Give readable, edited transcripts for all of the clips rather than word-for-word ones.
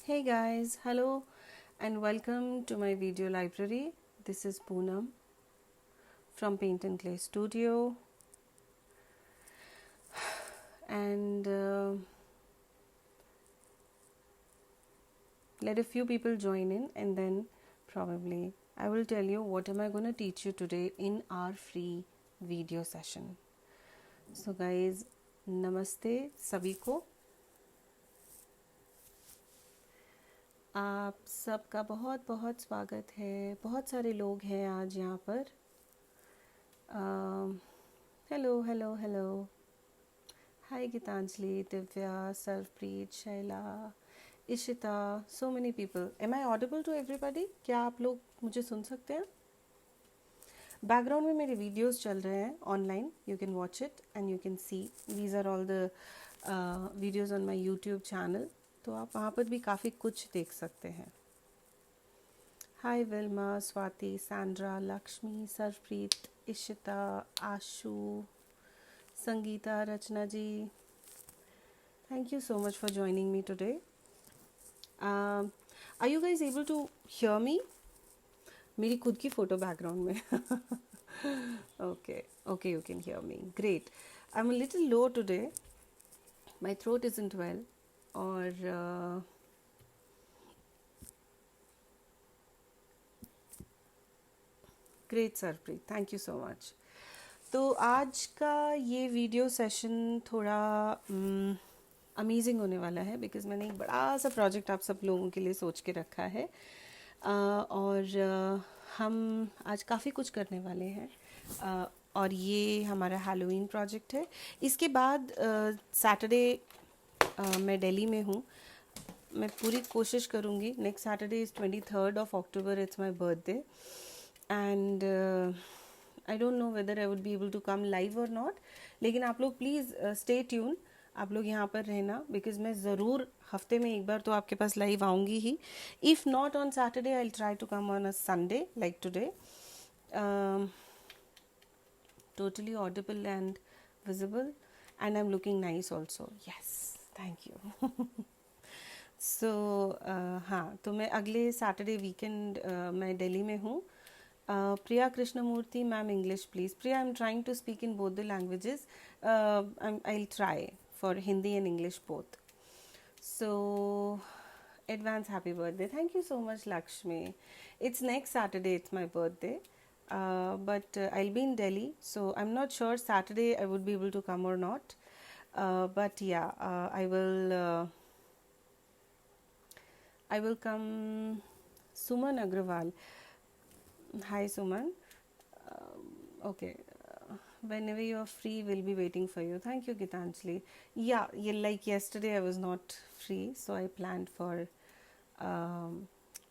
Hey guys, hello and welcome to my video library. This is Poonam from Paint and Clay Studio, and let a few people join in, and then probably I will tell you what am I going to teach you today in our free video session. So guys, नमस्ते सभी को. आप सबका बहुत बहुत स्वागत है. बहुत सारे लोग हैं आज यहाँ पर. Hello hello hello. Hi Geetanjali, Divya, Sarvpreet, Shaila, Ishita, so many people. Am I audible to everybody? क्या आप लोग मुझे सुन सकते हैं? बैकग्राउंड में मेरे वीडियोस चल रहे हैं online. You can watch it and you can see. These are all the videos on my YouTube channel. तो आप वहाँ पर भी काफ़ी कुछ देख सकते हैं. Hi Wilma, Swati, Sandra, Lakshmi, Sarvpreet, Ishita, Ashu, Sangeeta, Rachna ji. Thank you so much for joining me today. Are you guys able to hear me? मेरी खुद की फोटो बैकग्राउंड में. Okay, you can hear me. Great. I'm a little low today. My throat isn't well. और great Sarpreet, thank you so much. तो आज का ये video session थोड़ा अमेजिंग होने वाला है बिकॉज़ मैंने एक बड़ा सा प्रोजेक्ट आप सब लोगों के लिए सोच के रखा है. और हम आज काफ़ी कुछ करने वाले हैं. और ये हमारा हैलोवीन प्रोजेक्ट है. इसके बाद सैटरडे मैं दिल्ली में हूँ. मैं पूरी कोशिश करूँगी. Next Saturday is 23rd of October. It's my birthday and I don't know whether I would be able to come live or not. लेकिन आप लोग प्लीज़ स्टे ट्यून. आप लोग यहाँ पर रहना बिकॉज़ मैं ज़रूर हफ्ते में एक बार तो आपके पास लाइव आऊँगी ही. If not on Saturday I will try to come on a Sunday like today. Totally audible and visible, and I'm looking nice also. Yes, thank you. So हाँ, तो मैं अगले सैटरडे वीकेंड मैं दिल्ली में हूँ. Priya Krishnamurthy ma'am, English please. Priya, I am trying to speak in both the languages. I will try for Hindi and English both. So advance happy birthday. Thank you so much, Lakshmi. It's next Saturday, it's my birthday. But I'll be in Delhi, so I'm not sure Saturday I would be able to come or not. But yeah, I will come. Suman Agrawal. Hi Suman. Okay. Whenever you're free, we'll be waiting for you. Thank you, Gitanjali. Yeah, like yesterday I was not free, so I planned for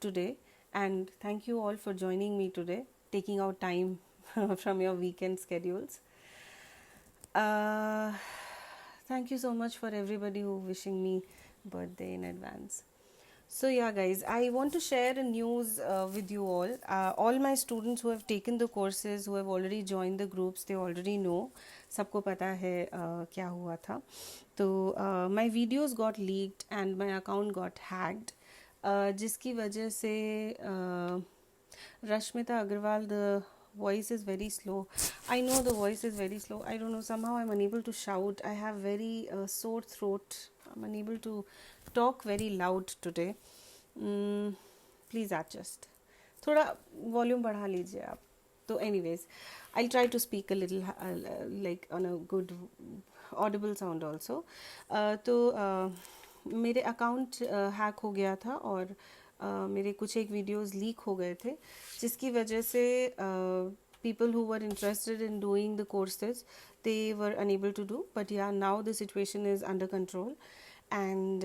today. And thank you all for joining me today, taking out time from your weekend schedules. Thank you so much for everybody who wishing me birthday in advance. So yeah guys, I want to share a news with you all. All my students who have taken the courses, who have already joined the groups, they already know. सबको पता है क्या हुआ था. तो my videos got leaked and my account got hacked. जिसकी वजह से Rashmita Agrawal, the voice is very slow. I know the voice is very slow. I don't know, somehow I'm unable to shout. I have very sore throat. I'm unable to talk very loud today. Please adjust. थोड़ा volume बढ़ा लीजिए आप. तो anyways, I'll try to speak a little like on a good audible sound also. तो मेरे account hack हो गया था और मेरे कुछ एक वीडियोस लीक हो गए थे जिसकी वजह से people who were interested in doing the courses, they were unable to do. But yeah, now the situation is under control. And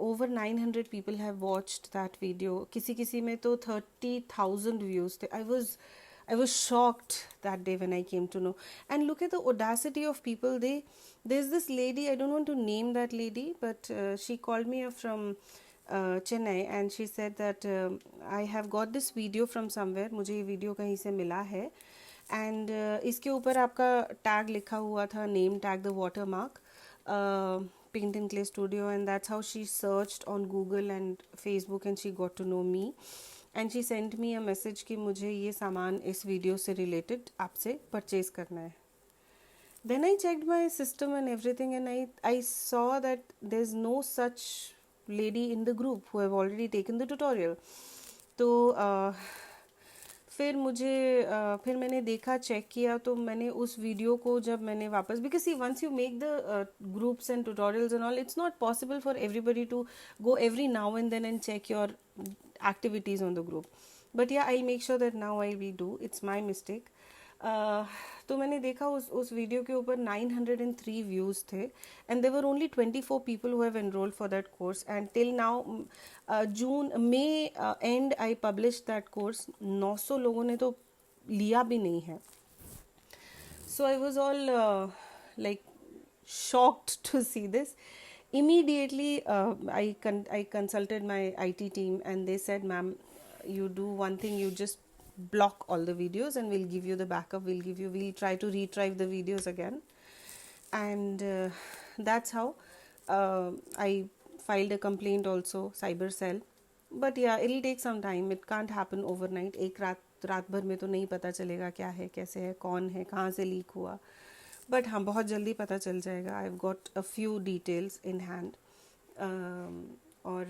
over 900 people have watched that video. किसी में तो 30,000 views थे. I was shocked that day when I came to know. And look at the audacity of people. There's this lady, I don't want to name that lady, but she called me up from Chennai and she said that I have got this video from somewhere. मुझे ये video कहीं से मिला है. And इसके ऊपर आपका tag लिखा हुआ था, name tag, the water mark. Paint and Clay Studio, and that's how she searched on Google and Facebook and she got to know me. And she sent me a message कि मुझे ये सामान इस video से related आपसे purchase करना है. Then I checked my system and everything, and I saw that there's no such lady in the group who have already taken the tutorial. तो फिर मैंने देखा, चेक किया, तो मैंने उस वीडियो को जब मैंने वापस, because see once you make the groups and tutorials and all, it's not possible for everybody to go every now and then and check your activities on the group. But yeah, I'll make sure that now I redo. It's my mistake. तो मैंने देखा उस video के ऊपर 903 views थे, and there were only 24 people who have enrolled for that course, and till now may and I publish that course. 900 लोगों ने तो लिया भी नहीं है. So I was all like shocked to see this. Immediately I consulted my IT team and they said, ma'am, you do one thing, you just block all the videos and we'll give you the backup, we'll try to retrieve the videos again. And that's how I filed a complaint also, cyber cell. But yeah, it'll take some time, it can't happen overnight. एक रात भर में तो नहीं पता चलेगा क्या है, कैसे है, कौन है, कहाँ से लीक हुआ. बट हाँ, बहुत जल्दी पता चल जाएगा. I have got a few details in hand, और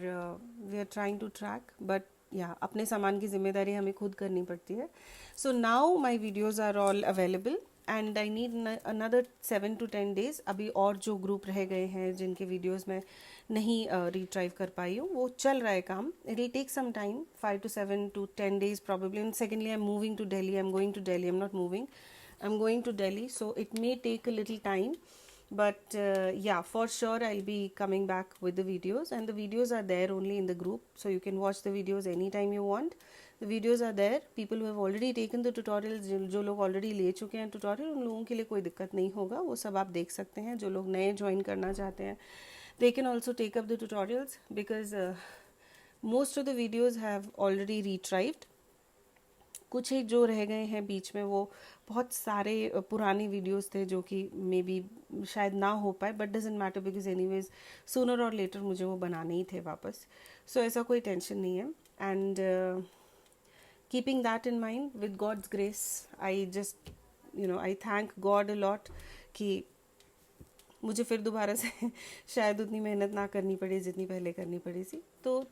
we are trying to track. But yeah अपने सामान की जिम्मेदारी हमें खुद करनी पड़ती है. So now my videos are all available and I need another 7 to 10 days. अभी और जो ग्रुप रह गए हैं जिनके वीडियोज़ में नहीं रिट्राइव कर पाई हूँ, वो चल रहा है काम. It will take some time, 5 to 7 to 10 days probably. And secondly, I'm moving to Delhi. I'm going to Delhi. I'm not moving. I'm going to Delhi, so it may take a little time. But yeah, for sure I'll be coming back with the videos, and the videos are there only in the group, so you can watch the videos anytime you want. The videos are there. People who have already taken the tutorials, जो लोग already ले चुके हैं tutorial, उन लोगों के लिए कोई दिक्कत नहीं होगा, वो सब आप देख सकते हैं. जो लोग नए ज्वाइन करना चाहते हैं, they can also take up the tutorials, because most of the videos have already retrieved. कुछ एक जो रह गए हैं बीच में, वो बहुत सारे पुराने वीडियोस थे जो कि मे बी शायद ना हो पाए, but doesn't matter, because anyways sooner और लेटर मुझे वो बनाने ही थे वापस. सो ऐसा कोई टेंशन नहीं है. And keeping that in mind, with God's grace, I just I thank God a lot कि मुझे फिर दोबारा से शायद उतनी मेहनत ना करनी पड़ी जितनी पहले करनी पड़ी थी. तो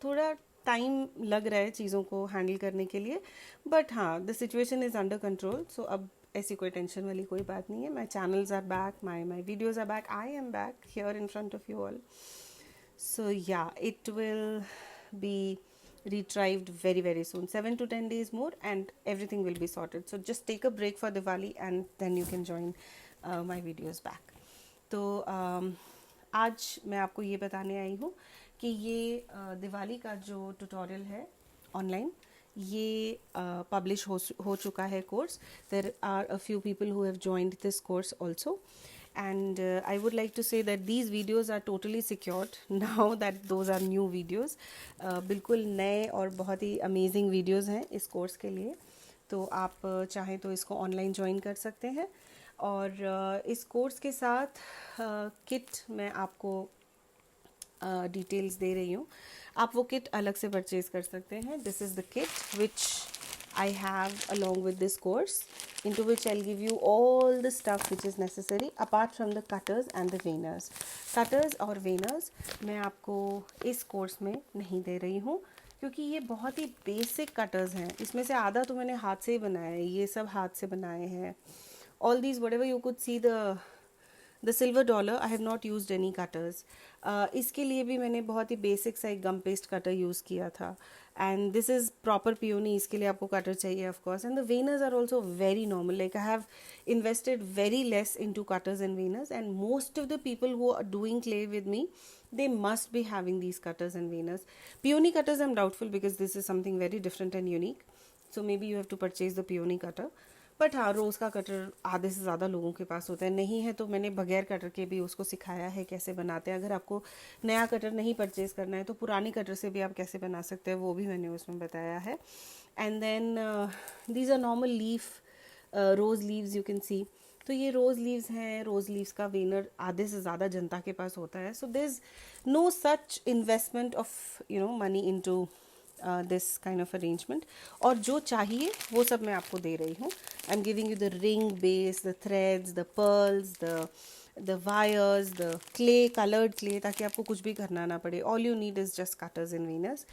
थोड़ा टाइम लग रहा है चीज़ों को हैंडल करने के लिए, बट हाँ, the situation is under control. So अब ऐसी कोई टेंशन वाली कोई बात नहीं है. My channels are back, my videos are back, I am back here in front of you all. So yeah, it will be retrieved very very soon. 7 to 10 days more and everything will be sorted. So just take a break for Diwali and then you can join my videos back. तो आज मैं आपको ये बताने आई हूँ कि ये दिवाली का जो ट्यूटोरियल है ऑनलाइन, ये पब्लिश हो चुका है course. There are a few people who have joined this course also, and I would like to say that these videos are totally secured now that those are new videos. बिल्कुल नए और बहुत ही amazing videos हैं इस course के लिए. तो आप चाहें तो इसको ऑनलाइन ज्वाइन कर सकते हैं. और इस कोर्स के साथ किट मैं आपको डिटेल्स दे रही हूँ. आप वो किट अलग से परचेज कर सकते हैं. This is the kit which I have along with this course, into which I'll give you all the stuff which is necessary apart from the cutters and the veiners. Cutters और veiners मैं आपको इस course में नहीं दे रही हूँ, क्योंकि ये बहुत ही बेसिक कटर्स हैं. इसमें से आधा तो मैंने हाथ से ही बनाया है, ये सब हाथ से बनाए हैं. All these, whatever you could see, the silver dollar, I have not used any cutters. इसके लिए भी मैंने बहुत ही बेसिक सा एक गम पेस्ट कटर यूज़ किया था. And this is proper peony, इसके लिए आपको कटर चाहिए of course. And the veiners are also very normal. Like I have invested very less in two cutters and veiners, and most of the people who are doing clay with me, they must be having these cutters and veiners. Peony cutters I'm doubtful, because this is something very different and unique, so maybe you have to purchase the peony cutter. But हाँ, रोज़ का cutter आधे से ज़्यादा लोगों के पास होता है. नहीं है तो मैंने बगैर कटर के भी उसको सिखाया है कैसे बनाते हैं. अगर आपको नया कटर नहीं परचेज करना है तो पुरानी कटर से भी आप कैसे बना सकते हैं, वो भी मैंने उसमें बताया है. And then these are normal leaf, rose leaves you can see. तो ये रोज़ लीव्स हैं, रोज़ लीव्स का वेनर आधे से ज़्यादा जनता के पास होता है. So there is no such investment of money into this kind of arrangement. और जो चाहिए वो सब मैं आपको दे रही हूँ. I am giving you the ring base, the threads, the pearls, the wires, the clay, coloured clay, ताकि आपको कुछ भी करना ना पड़े. All you need is just cutters and weeners.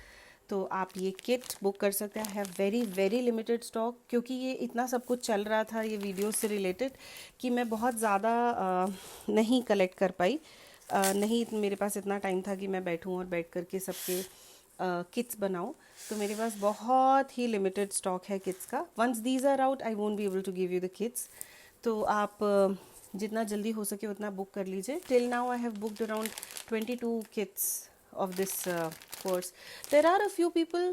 तो आप ये किट बुक कर सकते हैं. I have very very limited stock, क्योंकि ये इतना सब कुछ चल रहा था ये वीडियो से रिलेटेड कि मैं बहुत ज़्यादा नहीं कलेक्ट कर पाई. नहीं मेरे पास इतना टाइम था कि मैं बैठूं और बैठ करके सबके किट्स बनाऊं. तो मेरे पास बहुत ही लिमिटेड स्टॉक है किट्स का. Once these are out I won't be able to give you the kits. तो आप जितना जल्दी हो सके उतना बुक कर लीजिए. Till now I have booked around 22 kits of this course. There are a few people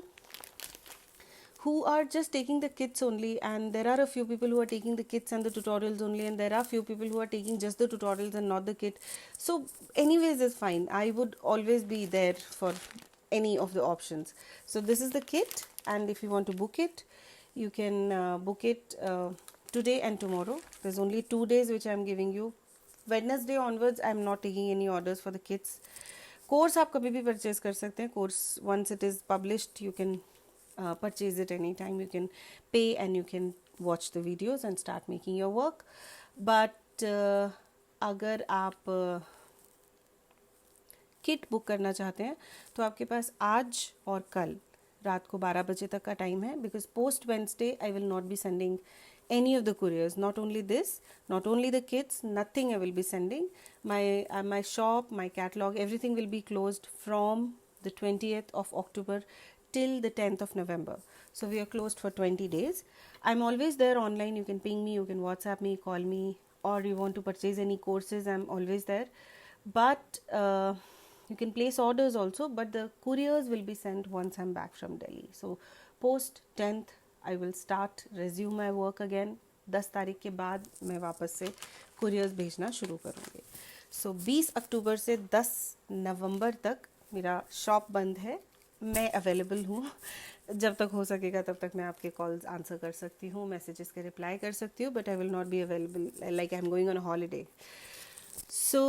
who are just taking the kits only, and there are a few people who are taking the kits and the tutorials only, and there are few people who are taking just the tutorials and not the kit. So anyways is fine. I would always be there for any of the options. So this is the kit, and if you want to book it, you can book it today and tomorrow. There's only 2 days which I am giving you. Wednesday onwards I am not taking any orders for the kits. Course आप कभी भी purchase कर सकते हैं. Course once it is published you can purchase it any time. You can pay and you can watch the videos and start making your work. But अगर आप kit book करना चाहते हैं तो आपके पास आज और कल रात को 12 बजे तक का टाइम है. Because post Wednesday I will not be sending any of the couriers. Not only this, not only the kits, nothing I will be sending. My shop, my catalog, everything will be closed from the 20th of October till the 10th of November. So we are closed for 20 days. I'm always there online. You can ping me, you can WhatsApp me, call me, or you want to purchase any courses, I'm always there. But you can place orders also, but the couriers will be sent once I'm back from Delhi. So post 10th I will start resume my work again. 10 तारीख के बाद मैं वापस से couriers भेजना शुरू करूँगी. सो 20 अक्टूबर से 10 नवंबर तक मेरा शॉप बंद है. मैं अवेलेबल हूँ. जब तक हो सकेगा तब तक मैं आपके कॉल्स आंसर कर सकती हूँ, मैसेजेस के रिप्लाई कर सकती हूँ, but I will not be available like I am going on a holiday. So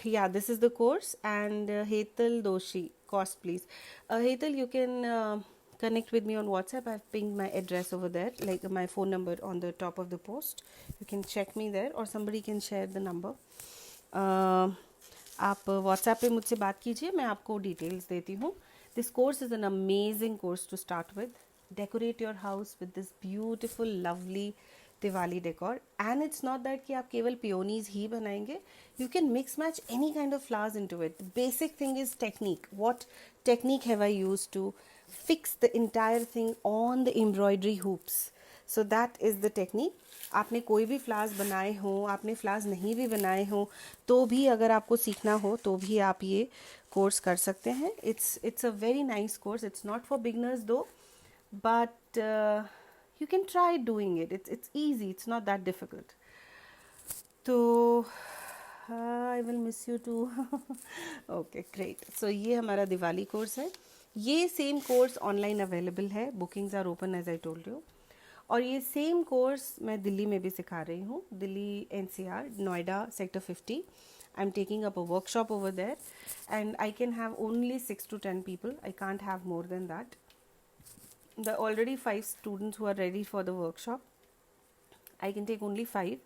yeah, this is the course. And Hetal Doshi, cost please. Hetal, you can connect with me on WhatsApp. I've pinged my address over there, like my phone number on the top of the post. You can check me there, or somebody can share the number. आप WhatsApp पे मुझसे बात कीजिए, मैं आपको details देती हूँ. This course is an amazing course to start with. Decorate your house with this beautiful, lovely Diwali decor. And it's not that कि आप केवल peonies ही बनाएंगे. You can mix match any kind of flowers into it. The basic thing is technique. What technique have I used to fix the entire thing on the embroidery hoops? So that is the technique. आपने कोई भी flowers बनाए हों, आपने flowers नहीं भी बनाए हों, तो भी अगर आपको सीखना हो तो भी आप ये कोर्स कर सकते हैं. It's a very nice course. It's not for beginners दो, but you can try doing it. It's easy. It's not that difficult. So I will miss you too. Okay, great. So ये हमारा Diwali course है. ये same course online available है. Bookings are open as I told you. और ये same course मैं दिल्ली में भी सिखा रही हूँ. Delhi NCR, Noida, sector 50. I'm taking up a workshop over there, and I can have only 6 to 10 people. I can't have more than that. There are already 5 students who are ready for the workshop. I can take only 5.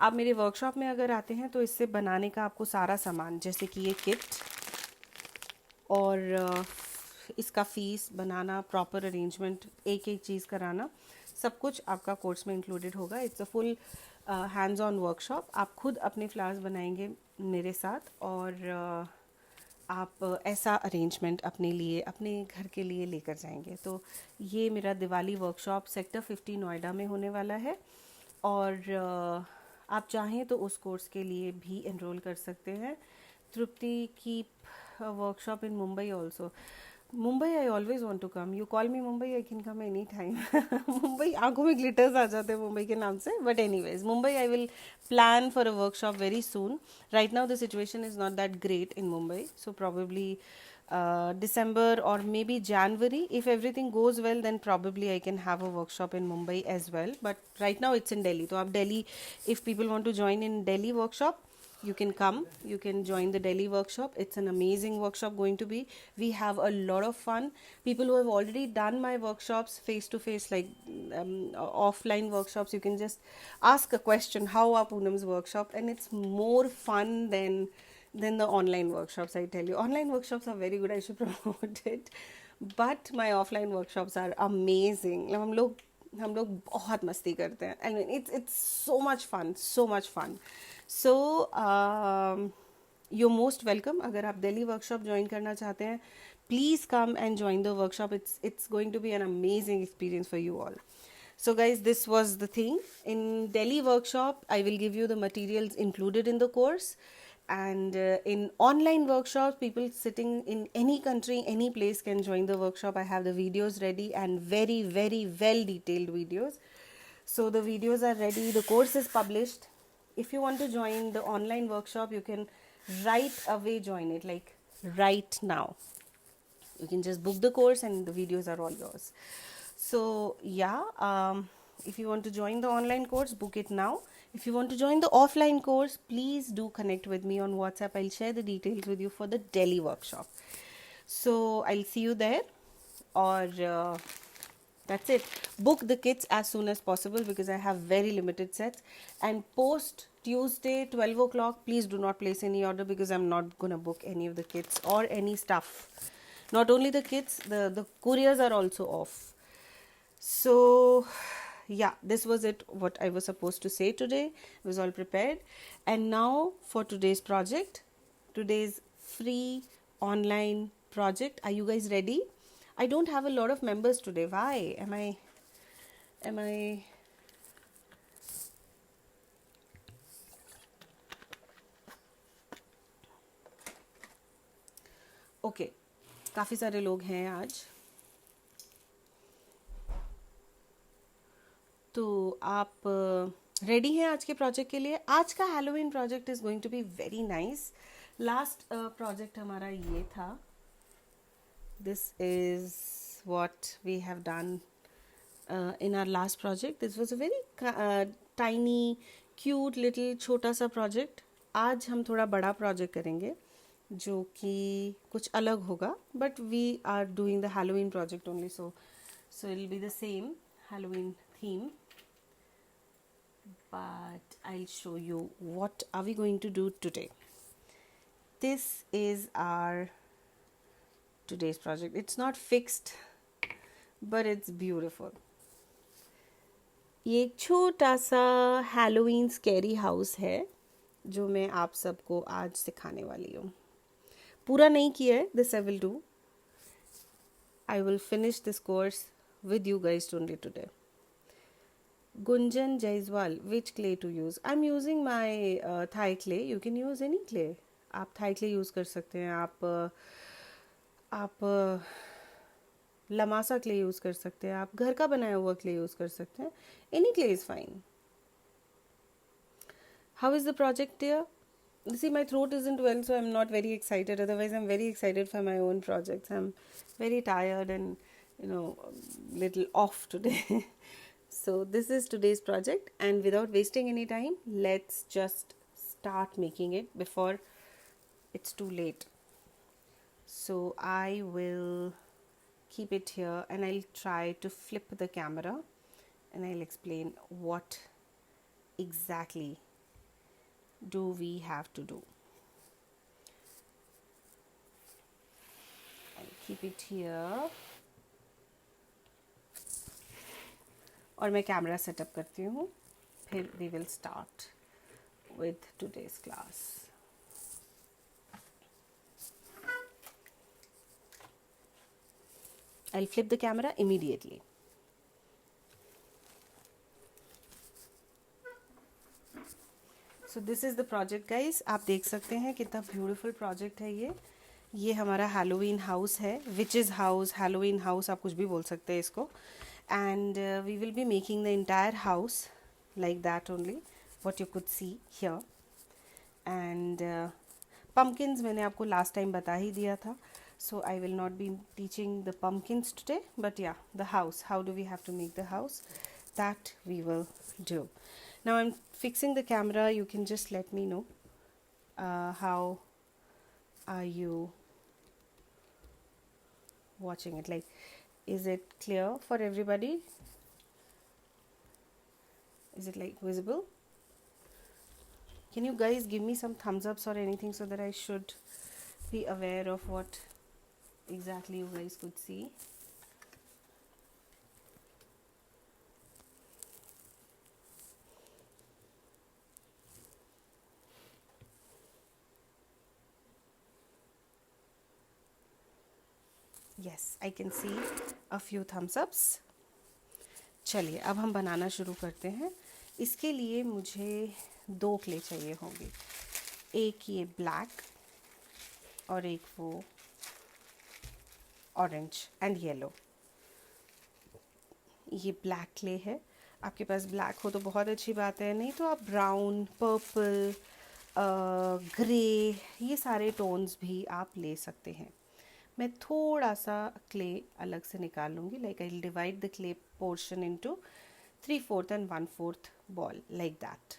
आप मेरे workshop में अगर आते हैं तो इससे बनाने का आपको सारा सामान, जैसे कि ये किट और इसका फीस बनाना, प्रॉपर अरेंजमेंट, एक एक चीज़ कराना, सब कुछ आपका कोर्स में इंक्लूडेड होगा. It's a full hands on workshop. आप खुद अपने फ्लावर्स बनाएंगे मेरे साथ, और आप ऐसा अरेंजमेंट अपने लिए, अपने घर के लिए लेकर जाएंगे. तो ये मेरा दिवाली वर्कशॉप सेक्टर 50 नोएडा में होने वाला है. और आप चाहें तो उस कोर्स के लिए भी एनरोल कर सकते हैं. तृप्ति की workshop in Mumbai also. Mumbai I always want to come. You call me Mumbai, I can come any time. Mumbai, आंखों में ग्लिटर्स आ जाते हैं मुंबई के नाम से. But anyways, Mumbai I will plan for a workshop very soon. Right now the situation is not that great in Mumbai, so probably December or maybe January. If everything goes well, then probably I can have a workshop in Mumbai as well. But right now it's in Delhi. So, Delhi, if people want to join in Delhi workshop, you can come. You can join the Delhi workshop. It's an amazing workshop going to be. We have a lot of fun. People who have already done my workshops face to face, like offline workshops, you can just ask a question, how are Poonam's workshop, and it's more fun than the online workshops. I tell you, online workshops are very good. I should promote it. But my offline workshops are amazing. हम लोग बहुत मस्ती करते हैं. I mean, it's so much fun, so much fun. So you're most welcome. अगर आप Delhi workshop join करना चाहते हैं, please come and join the workshop. It's going to be an amazing experience for you all. So guys, this was the thing. In Delhi workshop, I will give you the materials included in the course. And in online workshops, people sitting in any country, any place can join the workshop. I have the videos ready and very, very well detailed videos. So the videos are ready. The course is published. If you want to join the online workshop, you can right away join it, like right now. You can just book the course and the videos are all yours. So yeah, if you want to join the online course, book it now. If you want to join the offline course, please do connect with me on WhatsApp. I'll share the details with you for the Delhi workshop. So I'll see you there, or that's it. Book the kits as soon as possible because I have very limited sets. And post Tuesday 12 o'clock, please do not place any order because I'm not gonna book any of the kits or any stuff. Not only the kits, the couriers are also off. So yeah, this was it, what I was supposed to say today. It was all prepared. And now for today's project, today's free online project. Are you guys ready? I don't have a lot of members today. Why am I okay, काफ़ी सारे लोग हैं आज. तो आप ready हैं आज के प्रोजेक्ट के लिए? आज का Halloween project is going to be very nice. Last project हमारा ये था. This is what we have done in our last project. This was a very tiny, cute little छोटा सा प्रोजेक्ट. आज हम थोड़ा बड़ा प्रोजेक्ट करेंगे जो कि कुछ अलग होगा. But we are doing the Halloween project only, so it will be the same Halloween theme. But I'll show you what are we going to do today. This is our today's project. It's not fixed, but it's beautiful. ये एक छोटा सा Halloween scary house है जो मैं आप सबको आज सिखाने वाली हूँ. पूरा नहीं किया है. This I will do. I will finish this course with you guys only today. Gunjan Jaiswal, which clay to use? I'm using my Thai clay. You can use any clay. आप Thai clay use कर सकते हैं. आप लमासा clay use कर सकते हैं. आप घर का बनाया हुआ clay use कर सकते हैं. Any clay is fine. How is the project, dear? See, my throat isn't well, so I'm not very excited. Otherwise, I'm very excited for my own projects. I'm very tired and, little off today. So this is today's project, and without wasting any time, let's just start making it before it's too late. So I will keep it here and I'll try to flip the camera and I'll explain what exactly do we have to do. I'll keep it here. और मैं camera setup करती हूँ. फिर we will start with today's class. I'll flip the camera immediately. So this is the project, guys. आप देख सकते हैं कितना ब्यूटीफुल प्रोजेक्ट है ये हमारा हैलोवीन हाउस है. विचेस हाउस, हैलोवीन हाउस, आप कुछ भी बोल सकते हैं इसको. And we will be making the entire house like that only, what you could see here. And pumpkins मैंने आपको last time बता ही दिया था. So I will not be teaching the pumpkins today, but yeah, the house, how do we have to make the house, that we will do. Now I'm fixing the camera. You can just let me know how are you watching it, like is it clear for everybody, is it like visible? Can you guys give me some thumbs ups or anything so that I should be aware of what exactly you guys could see? Yes, I can see a few thumbs ups. चलिए अब हम बनाना शुरू करते हैं. इसके लिए मुझे 2 clay चाहिए होंगे, एक ये ब्लैक और एक वो ऑरेंज एंड येलो. ये ब्लैक क्ले है. आपके पास ब्लैक हो तो बहुत अच्छी बात है, नहीं तो आप ब्राउन, पर्पल, ग्रे, ये सारे टोन्स भी आप ले सकते हैं. मैं थोड़ा सा क्ले अलग से निकाल लूँगी. Like I will divide the clay portion into 3/4 and 1/4 ball, like that.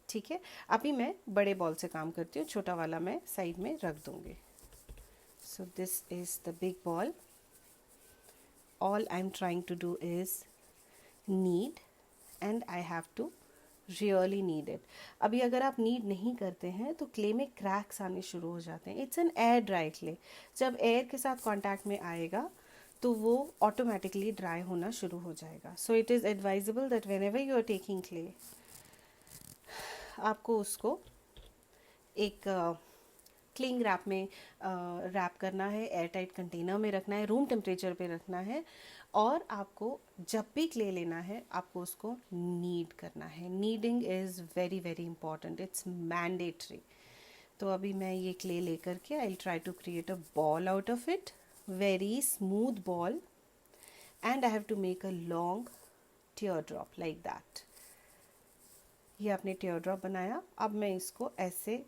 ठीक है, अभी मैं बड़े बॉल से काम करती हूँ, छोटा वाला मैं साइड में रख दूँगी. So this is the big ball. All I'm trying to do is knead, and I have to really knead it. अभी अगर आप नीड नहीं करते हैं तो क्ले में क्रैक्स आने शुरू हो जाते हैं. It's an air dry clay. जब एयर के साथ कांटेक्ट में आएगा तो वो ऑटोमेटिकली ड्राई होना शुरू हो जाएगा. So it is advisable that whenever you are taking clay, आपको उसको एक क्लिंग रैप में रैप करना है, एयर टाइट कंटेनर में रखना है, रूम टेम्परेचर पे रखना है, और आपको जब भी क्ले लेना है आपको उसको नीड करना है. Kneading is very very important, it's mandatory. तो अभी मैं ये क्ले लेकर के I will try to create a ball out of it, very smooth ball, and I have to make a long tear drop like that. ये आपने tier drop बनाया. अब मैं इसको ऐसे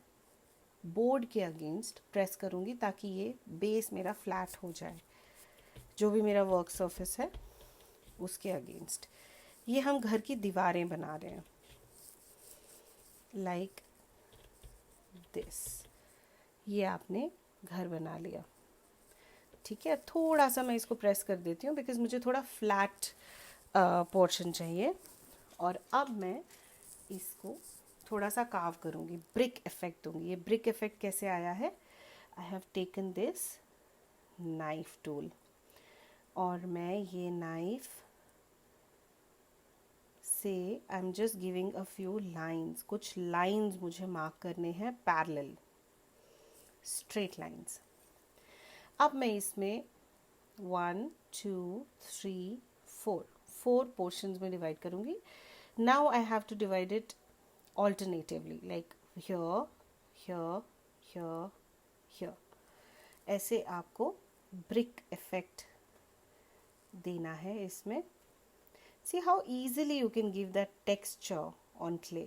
बोर्ड के अगेंस्ट प्रेस करूँगी ताकि ये बेस मेरा फ्लैट हो जाए, जो भी मेरा वर्क सरफेस है उसके अगेंस्ट. ये हम घर की दीवारें बना रहे हैं, लाइक दिस. ये आपने घर बना लिया. ठीक है, थोड़ा सा मैं इसको प्रेस कर देती हूँ बिकॉज मुझे थोड़ा फ्लैट पोर्शन चाहिए. और अब मैं इसको थोड़ा सा काव करूँगी, ब्रिक इफेक्ट दूँगी. ये ब्रिक इफेक्ट कैसे आया है? I have taken this knife tool, और मैं ये नाइफ से I am just giving a few lines. कुछ लाइंस मुझे मार्क करने हैं, पैरेलल स्ट्रेट लाइंस. अब मैं इसमें 1 2 3 4 पोर्शंस में डिवाइड करूँगी. Now I have to divide it alternatively, like here, here, here, here. ऐसे आपको brick effect देना है इसमें. See how easily you can give that texture on clay.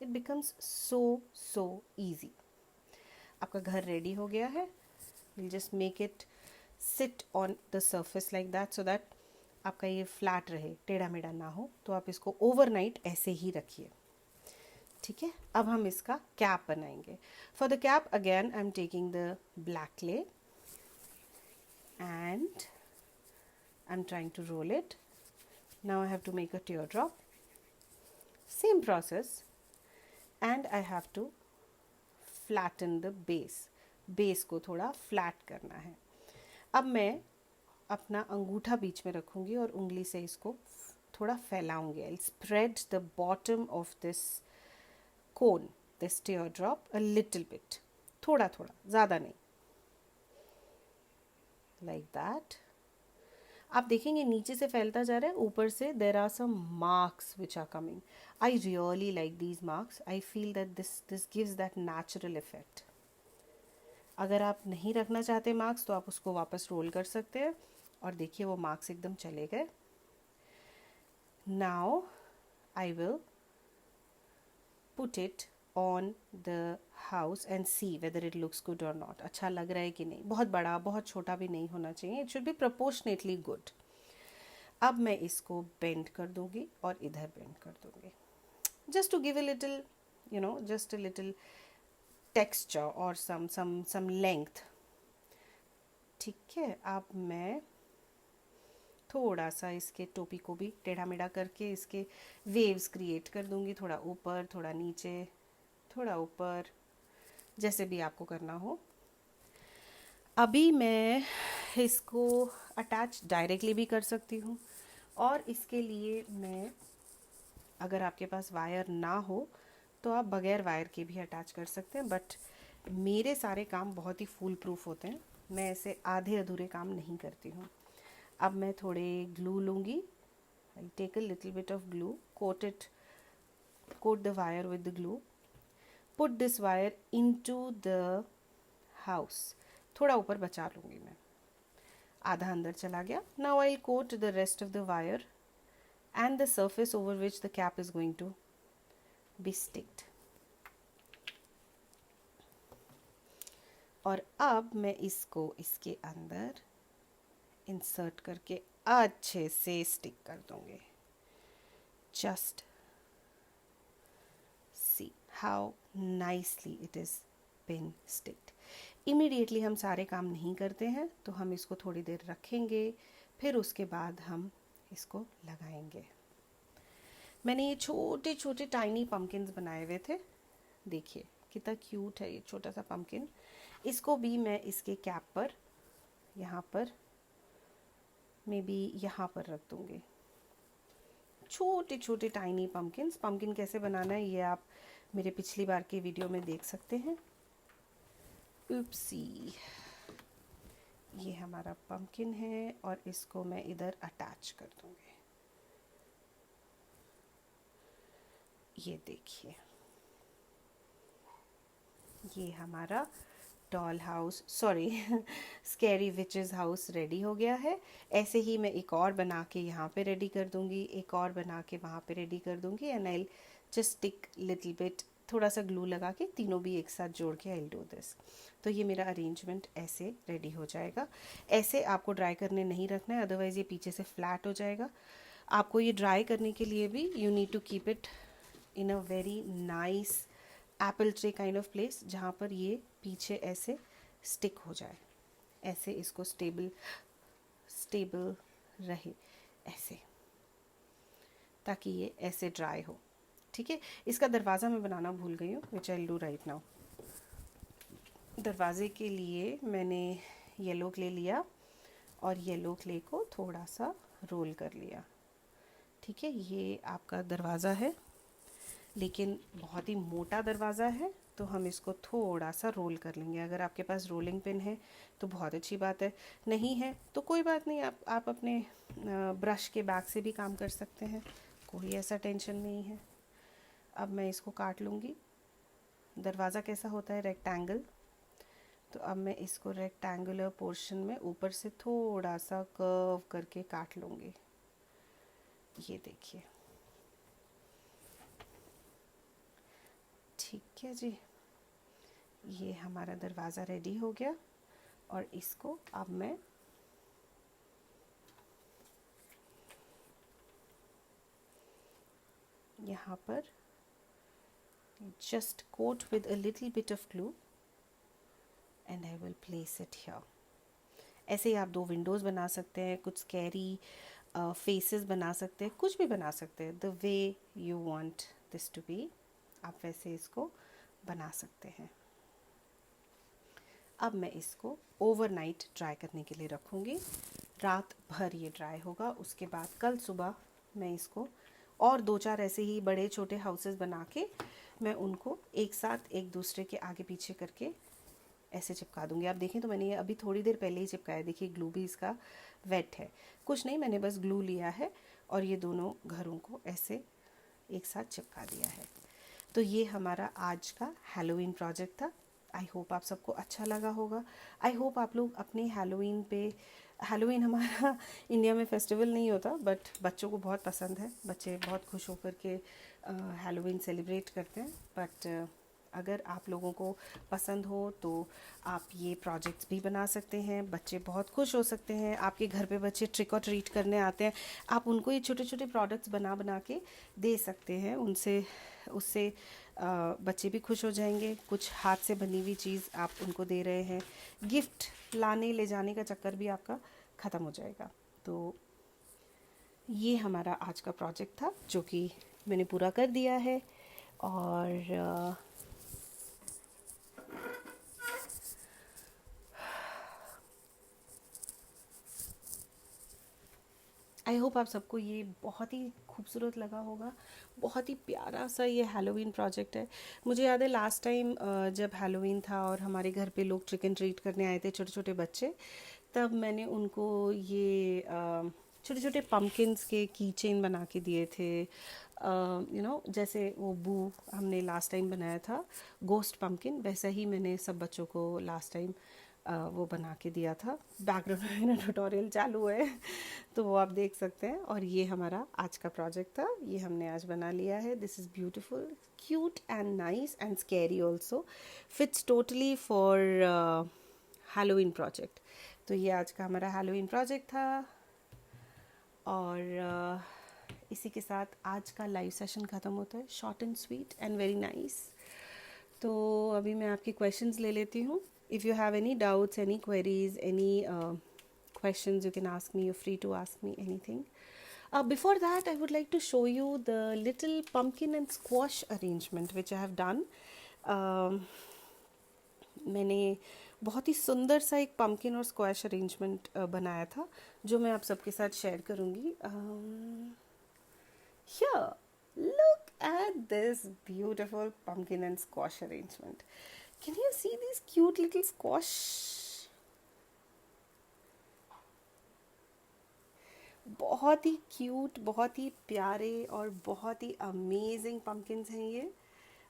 It becomes so easy. आपका घर रेडी हो गया है. We'll just make it sit on the surface like that so that आपका ये फ्लैट रहे, टेढ़ा मेढ़ा ना हो. तो आप इसको ओवरनाइट ऐसे ही रखिए. ठीक है, अब हम इसका कैप बनाएंगे. For the cap again I am taking the black clay and I am trying to roll it. Now I have to make a tear drop. Same process, and I have to flatten the base. Base को थोड़ा flat करना है. अब मैं अपना अंगूठा बीच में रखूँगी और उंगली से इसको थोड़ा फैलाऊँगी. I spread the bottom of this cone, this teardrop, a little bit, थोड़ा थोड़ा, ज़्यादा नहीं, like that. आप देखेंगे नीचे से फैलता जा रहा है, ऊपर से there are some marks which are coming. I really like these marks. I feel that this gives that natural effect. अगर आप नहीं रखना चाहते मार्क्स तो आप उसको वापस रोल कर सकते हैं, और देखिए वो मार्क्स एकदम चले गए. Now I will put it on the house and see whether it looks good और नॉट. अच्छा लग रहा है कि नहीं. बहुत बड़ा बहुत छोटा भी नहीं होना चाहिए. It should be proportionately good. अब मैं इसको बेंड कर दूंगी और इधर बेंड कर दूंगी, just to give a little, just a little texture or some length. ठीक है. अब मैं थोड़ा सा इसके टोपी को भी टेढ़ा मेढ़ा करके इसके वेव्स क्रिएट कर दूंगी. थोड़ा ऊपर, थोड़ा नीचे, थोड़ा ऊपर, जैसे भी आपको करना हो. अभी मैं इसको अटैच डायरेक्टली भी कर सकती हूँ, और इसके लिए मैं, अगर आपके पास वायर ना हो तो आप बगैर वायर के भी अटैच कर सकते हैं. बट मेरे सारे काम बहुत ही फूल प्रूफ होते हैं. मैं ऐसे आधे अधूरे काम नहीं करती हूँ. अब मैं थोड़े ग्लू लूँगी. I take a little bit of glue, coat the wire with the glue, put this wire into the house. थोड़ा ऊपर बचा लूँगी मैं. आधा अंदर चला गया. Now I will coat the rest of the wire and the surface over which the cap is going to be sticked. और अब मैं इसको इसके अंदर इंसर्ट करके अच्छे से स्टिक कर दूंगी. Just see how nicely it is been sticked. Immediately हम सारे काम नहीं करते हैं, तो हम इसको थोड़ी देर रखेंगे, फिर उसके बाद हम इसको लगाएंगे. मैंने ये छोटे छोटे टाइनी पम्पकिन्स बनाए हुए थे. देखिए कितना क्यूट है ये छोटा सा पम्पकिन. इसको भी मैं इसके कैप पर, यहाँ पर, मे बी यहाँ पर रख दूँगी. छोटे छोटे टाइनी पम्पकिन्स. पम्पकिन कैसे बनाना है ये आप मेरे पिछली बार की वीडियो में देख सकते हैं. उपसी, ये हमारा पम्पकिन है और इसको मैं इधर अटैच कर दूँगी. ये देखिए, ये हमारा doll house, sorry scary witches house ready हो गया है. ऐसे ही मैं एक और बना के यहाँ पे रेडी कर दूँगी, एक और बना के वहाँ पे रेडी कर दूँगी. And I just stick little bit, थोड़ा सा ग्लू लगा के तीनों भी एक साथ जोड़ के आई डू दिस. तो ये मेरा अरेंजमेंट ऐसे रेडी हो जाएगा. ऐसे आपको ड्राई करने नहीं रखना है, अदरवाइज़ ये पीछे से फ्लैट हो जाएगा. आपको ये ड्राई करने के लिए भी you need to keep it in a very nice appropriate kind of place, जहाँ पर ये पीछे ऐसे स्टिक हो जाए. ऐसे इसको स्टेबल रहे ऐसे, ताकि ये ऐसे ड्राई हो. ठीक है. इसका दरवाज़ा मैं बनाना भूल गई हूँ, which I will do right now. दरवाजे के लिए मैंने येलो क्ले लिया और येलो क्ले को थोड़ा सा रोल कर लिया. ठीक है. ये आपका दरवाज़ा है, लेकिन बहुत ही मोटा दरवाज़ा है, तो हम इसको थोड़ा सा रोल कर लेंगे. अगर आपके पास रोलिंग पिन है तो बहुत अच्छी बात है, नहीं है तो कोई बात नहीं, आप अपने ब्रश के बैग से भी काम कर सकते हैं. कोई ऐसा टेंशन नहीं है. अब मैं इसको काट लूँगी. दरवाज़ा कैसा होता है, रेक्टेंगल, तो अब मैं इसको रेक्टेंगुलर पोर्शन में ऊपर से थोड़ा सा कर्व करके काट लूँगी. ये देखिए. ठीक है जी. ये हमारा दरवाज़ा रेडी हो गया, और इसको अब मैं यहाँ पर just coat with a little bit of glue and I will place it here. ऐसे ही आप 2 विंडोज़ बना सकते हैं, कुछ स्कैरी फेसेस बना सकते हैं, कुछ भी बना सकते हैं. The way you want this to be, आप वैसे इसको बना सकते हैं. अब मैं इसको ओवरनाइट ड्राई करने के लिए रखूँगी. रात भर ये ड्राई होगा. उसके बाद कल सुबह मैं इसको और 2-4 ऐसे ही बड़े छोटे हाउसेस बना के मैं उनको एक साथ एक दूसरे के आगे पीछे करके ऐसे चिपका दूंगी. आप देखें तो मैंने ये अभी थोड़ी देर पहले ही चिपकाया. देखिए ग्लू भी इसका वेट है. कुछ नहीं, मैंने बस ग्लू लिया है और ये दोनों घरों को ऐसे एक साथ चिपका दिया है. तो ये हमारा आज का हैलोवीन प्रोजेक्ट था. आई होप आप सबको अच्छा लगा होगा. आई होप आप लोग अपने हैलोवीन पे, हैलोवीन हमारा इंडिया में फेस्टिवल नहीं होता, बट बच्चों को बहुत पसंद है. बच्चे बहुत खुश होकर के हैलोवीन सेलिब्रेट करते हैं. बट अगर आप लोगों को पसंद हो तो आप ये प्रोजेक्ट्स भी बना सकते हैं, बच्चे बहुत खुश हो सकते हैं। आपके घर पे बच्चे ट्रिक और ट्रीट करने आते हैं, आप उनको ये छोटे छोटे प्रोडक्ट्स बना बना के दे सकते हैं। उनसे उससे बच्चे भी खुश हो जाएंगे, कुछ हाथ से बनी हुई चीज़ आप उनको दे रहे हैं, गिफ्ट लाने ले जाने का चक्कर भी आपका ख़त्म हो जाएगा। तो ये हमारा आज का प्रोजेक्ट था जो कि मैंने पूरा कर दिया है। और आई होप आप सबको ये बहुत ही खूबसूरत लगा होगा। बहुत ही प्यारा सा ये हैलोवीन प्रोजेक्ट है। मुझे याद है लास्ट टाइम जब हैलोवीन था और हमारे घर पे लोग ट्रिक एंड ट्रीट करने आए थे, छोटे छोटे बच्चे, तब मैंने उनको ये छोटे छोटे पम्पकिन्स के की चेन बना के दिए थे। जैसे वो बू हमने लास्ट टाइम बनाया था गोस्ट पम्पकिन, वैसा ही मैंने सब बच्चों को लास्ट टाइम वो बना के दिया था। बैकग्राउंड में मेरा ट्यूटोरियल चालू है तो वो आप देख सकते हैं। और ये हमारा आज का प्रोजेक्ट था, ये हमने आज बना लिया है। This is beautiful, cute and nice and scary also, fits totally for Halloween project. तो ये आज का हमारा हैलोवीन प्रोजेक्ट था। और इसी के साथ आज का लाइव सेशन ख़त्म होता है, short and sweet and very nice. तो अभी मैं आपके क्वेश्चंस ले लेती हूँ। If you have any doubts, any queries, any questions, you can ask me, you're free to ask me anything. Before that, I would like to show you the little pumpkin and squash arrangement which I have done. मैंने बहुत ही सुंदर सा एक pumpkin और squash arrangement बनाया था जो मैं आप सबके साथ शेयर करूँगी। Here, look at this beautiful pumpkin and squash arrangement. Can you see these cute little squash? बहुत ही क्यूट, बहुत ही प्यारे और बहुत ही अमेजिंग पम्पकिन्स हैं ये।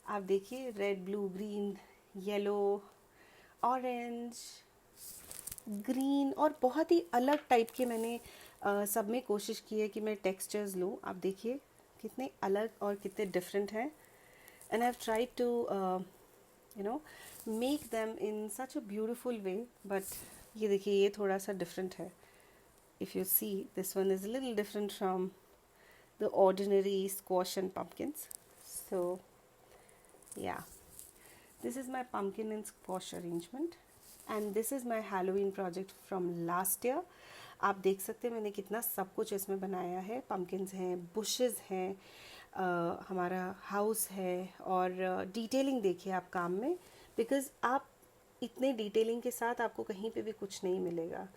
आप देखिए, red, blue, green, yellow, orange, green, और बहुत ही अलग टाइप के मैंने सब में कोशिश की है कि मैं टेक्सचर्स लूँ। आप देखिए कितने अलग और कितने डिफरेंट हैं। And I have tried to make them in such a beautiful way. But ये देखिए, ये थोड़ा सा डिफरेंट है। If you see, this one is a little different from the ordinary squash and pumpkins. So yeah, this is my pumpkin and squash arrangement, and this is my Halloween project from last year. आप देख सकते हैं मैंने कितना सब कुछ इसमें बनाया है। पम्पकिन्स हैं, बुशेस हैं, हमारा हाउस है, और डिटेलिंग देखिए आप काम में, बिकॉज़ आप इतने डिटेलिंग के साथ आपको कहीं पे भी कुछ नहीं मिलेगा।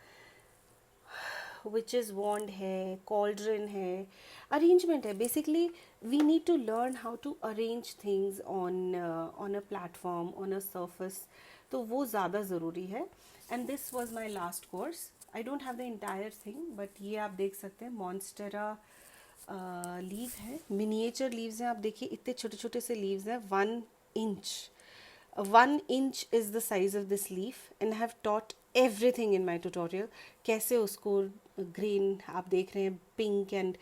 विचेस वॉन्ड है, कॉल्ड्रन है, अरेंजमेंट है। Basically we need to learn how to arrange things on a platform, on a surface, तो वो ज़्यादा ज़रूरी है। And this was my last course. I don't have the entire thing, but ये आप देख सकते हैं मॉन्स्टेरा लीव है, मिनिएचर लीव्स हैं। आप देखिए इतने छोटे छोटे से लीव्स हैं, 1 inch. 1 inch is the size of this leaf, and I have taught everything in my tutorial. कैसे उसको green, आप देख रहे हैं pink and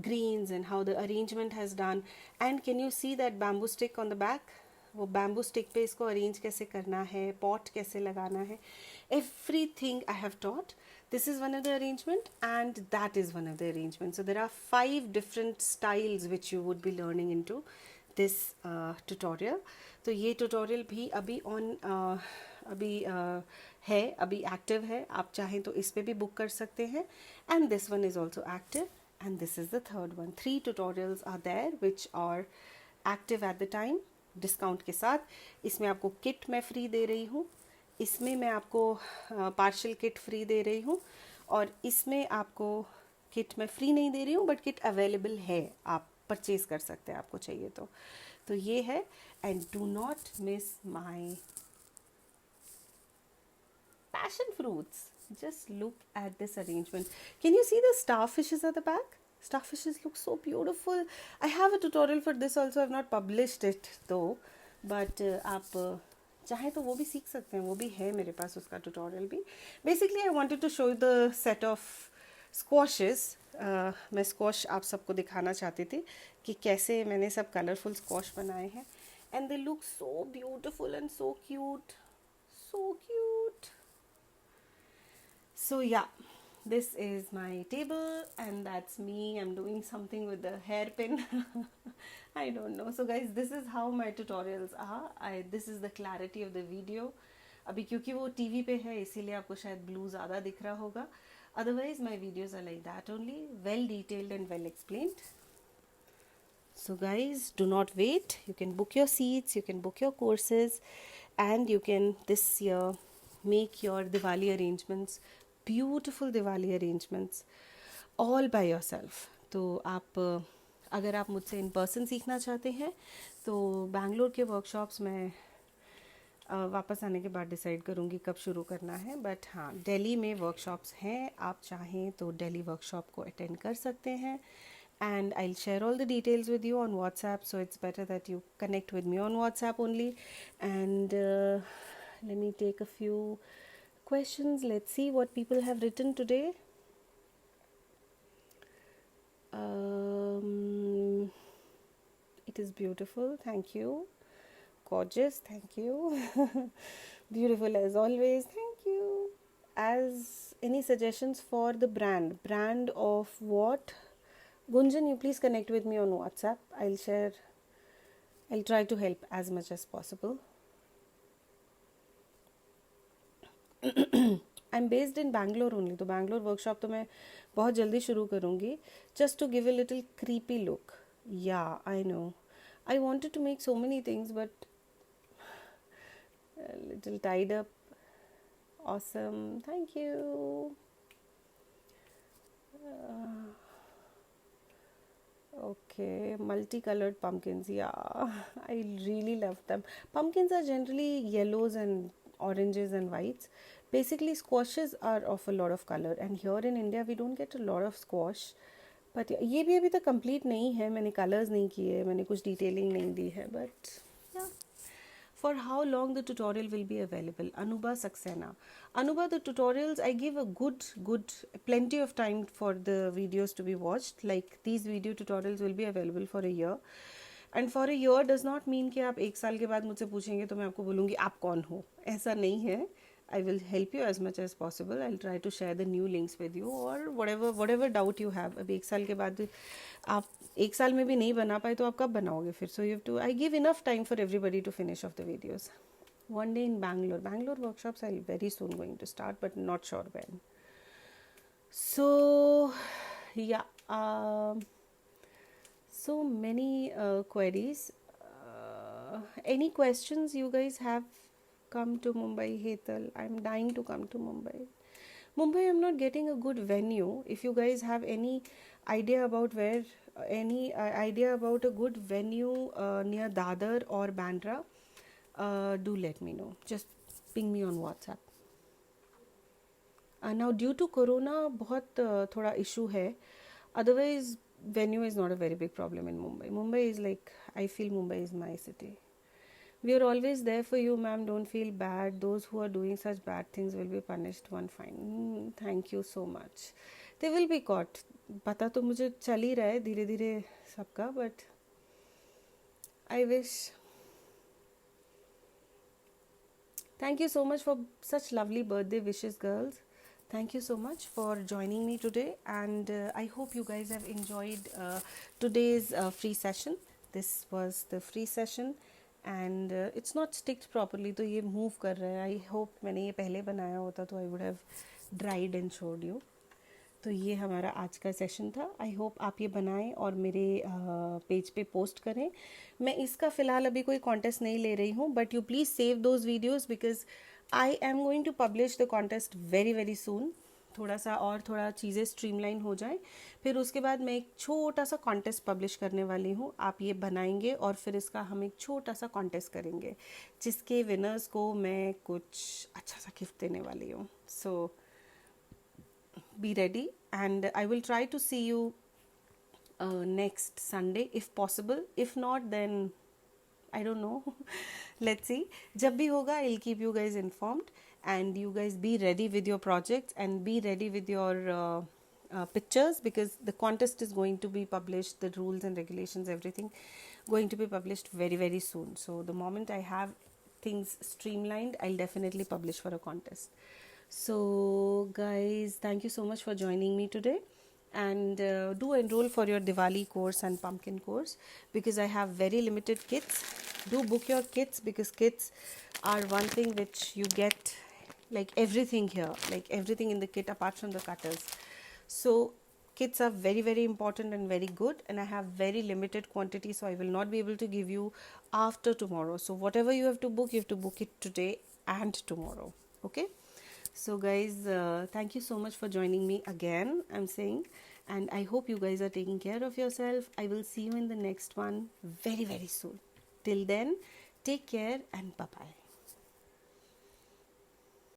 greens, and how the arrangement has done. And can you see that bamboo stick on the back? वो bamboo stick पे इसको arrange कैसे करना है, pot कैसे लगाना है, everything I have taught. This is one of the arrangement, and that is one of the arrangement. So there are 5 different styles which you would be learning into this tutorial. तो ये tutorial भी है, अभी active है। आप चाहें तो इस पे भी बुक कर सकते हैं। And this one is also active, and this is the third one. 3 tutorials are there which are active at the time, discount के साथ। इसमें आपको किट मैं फ्री दे रही हूँ, इसमें मैं आपको पार्शियल किट फ्री दे रही हूँ, और इसमें आपको किट मैं फ्री नहीं दे रही हूँ, बट किट अवेलेबल है, आप परचेज़ कर सकते हैं आपको चाहिए तो ये है। And do not miss my passion fruits. Just look at this arrangement. Can you see the starfishes at the back? Starfishes look so beautiful. I have a tutorial for this also. I have not published it though, but आप चाहे तो वो भी सीख सकते हैं, वो भी है मेरे पास उसका ट्यूटोरियल भी। Basically I wanted to show the set of squashes. मैं स्क्वॉश आप सबको दिखाना चाहती थी कि कैसे मैंने सब कलरफुल स्क्वॉश बनाए हैं। and they look so beautiful and so cute. So cute. So yeah, this is my table and that's me. I'm doing something with the hairpin. I don't know. So guys, this is how my tutorials are. This is the clarity of the video. अभी क्योंकि वो TV पे है इसीलिए आपको शायद blue ज़्यादा दिख रहा होगा. Otherwise my videos are like that only, well detailed and well explained. So guys, do not wait. You can book your seats, you can book your courses, and you can this year make your Diwali arrangements, beautiful Diwali arrangements, all by yourself. तो आप अगर आप मुझसे in person सीखना चाहते हैं तो बैंगलोर के वर्कशॉप्स में वापस आने के बाद डिसाइड करूँगी कब शुरू करना है. बट हाँ, दिल्ली में वर्कशॉप्स हैं, आप चाहें तो दिल्ली वर्कशॉप को अटेंड कर सकते हैं. And I'll share all the details with you on WhatsApp, so it's better that you connect with me on WhatsApp only. And let me take a few questions. Let's see what people have written today. It is beautiful, thank you. Gorgeous, thank you. Beautiful as always, thank you. As any suggestions for the brand of what? Gunjan, you please connect with me on WhatsApp. I'll try to help as much as possible. I'm based in Bangalore only, तो Bangalore workshop तो मैं बहुत जल्दी शुरू करूँगी. Just to give a little creepy look. Yeah, I know. I wanted to make so many things, but a little tied up. Awesome, thank you. Okay, multicolored pumpkins. Yeah, I really love them. Pumpkins are generally yellows and oranges and whites. Basically, squashes are of a lot of color, and here in India we don't get a lot of squash. But ये भी अभी तक complete नहीं है. मैंने colors नहीं किए, मैंने कुछ detailing नहीं दी है. But yeah. For how long the tutorial will be available? Anuba Saxena. Anuba, the tutorials I give a good plenty of time for the videos to be watched. Like these video tutorials will be available for a year. And for a year does not mean कि आप एक साल के बाद मुझसे पूछेंगे तो मैं आपको बोलूँगी आप कौन हो. ऐसा नहीं है. I will help you as much as possible. I'll try to share the new links with you or whatever doubt you have. अब एक साल के बाद आप एक साल में भी नहीं बना पाए तो आप कब बनाओगे फिर? So you have to. I give enough time for everybody to finish off the videos. One day in Bangalore. Bangalore workshops are very soon going to start, but not sure when. So yeah, so many queries. Any questions you guys have? Come to Mumbai, Hetal. I'm dying to come to Mumbai. Mumbai, I'm not getting a good venue. If you guys have any idea about idea about a good venue near Dadar or Bandra, do let me know. Just ping me on WhatsApp. Now due to Corona, बहुत थोड़ा issue है. Otherwise, venue is not a very big problem in Mumbai. Mumbai is like, I feel Mumbai is my city. We are always there for you, ma'am. Don't feel bad. Those who are doing such bad things will be punished. One fine. Thank you so much. They will be caught. पता तो मुझे चल ही रहा है धीरे धीरे सबका, but I wish. Thank you so much for such lovely birthday wishes, girls. Thank you so much for joining me today, and I hope you guys have enjoyed today's free session. This was the free session. And it's not sticked properly, तो ये move कर रहा है. I hope मैंने ये पहले बनाया होता तो I would have dried and showed you. तो ये हमारा आज का सेशन था. आई होप आप ये बनाएं और मेरे पेज पे पोस्ट करें. मैं इसका फ़िलहाल अभी कोई कॉन्टेस्ट नहीं ले रही हूँ, but you please save those videos because I am going to publish the contest very very soon. थोड़ा चीज़ें स्ट्रीमलाइन हो जाए, फिर उसके बाद मैं एक छोटा सा कॉन्टेस्ट पब्लिश करने वाली हूँ. आप ये बनाएंगे और फिर इसका हम एक छोटा सा कॉन्टेस्ट करेंगे जिसके विनर्स को मैं कुछ अच्छा सा गिफ्ट देने वाली हूँ. सो be ready, and I will try to see you next Sunday if possible. If not, then I don't know. Let's see. जब भी होगा, I'll keep you guys informed, and you guys be ready with your projects and be ready with your pictures because the contest is going to be published, the rules and regulations, everything going to be published very, very soon. So the moment I have things streamlined, I'll definitely publish for a contest. So guys, thank you so much for joining me today, and do enroll for your Diwali course and pumpkin course, because I have very limited kits. Do book your kits, because kits are one thing which you get like everything here, like everything in the kit apart from the cutters. So kits are very, very important and very good, and I have very limited quantity, so I will not be able to give you after tomorrow. So whatever you have to book it today and tomorrow. Okay. So guys, thank you so much for joining me again, I'm saying, and I hope you guys are taking care of yourself. I will see you in the next one very, very soon. Till then, take care and bye bye.